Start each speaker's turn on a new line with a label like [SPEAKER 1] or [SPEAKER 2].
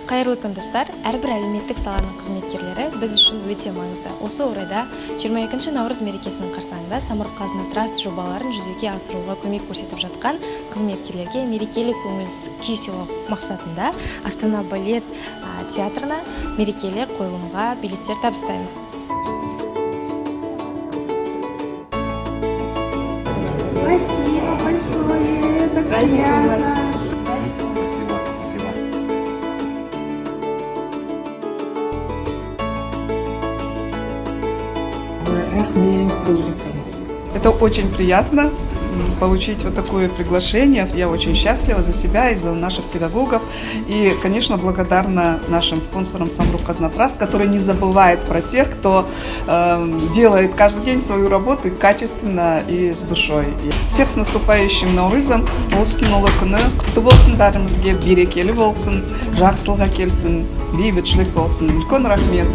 [SPEAKER 1] Қайырлы күн достар, әрбір әлеуметтік саланың қызметкерлері біз үшін өте маңызды. Осы орайда 22 наурыз мерекесінің қарсаңында Самұрық-Қазына Траст жобаларын жүзеге асыруға көмек көрсетіп жатқан қызметкерлерге мерекелік көңіл күй сыйлау мақсатында Астана балет театрына мерекелік қойылымға билеттер табыстаймыз.
[SPEAKER 2] Спасибо большое, так приятно.
[SPEAKER 3] Это очень приятно получить вот такое приглашение. Я очень счастлива за себя и за наших педагогов. И, конечно, благодарна нашим спонсорам Самұрық-Қазына Траст, который не забывает про тех, кто делает каждый день свою работу качественно и с душой. Всех с наступающим Наурызом. Болсын ұлы күні құтты болсын, бәрімізге берекелі болсын, жақсылық әкелсін, бейбітшілік болсын. Үлкен рахмет.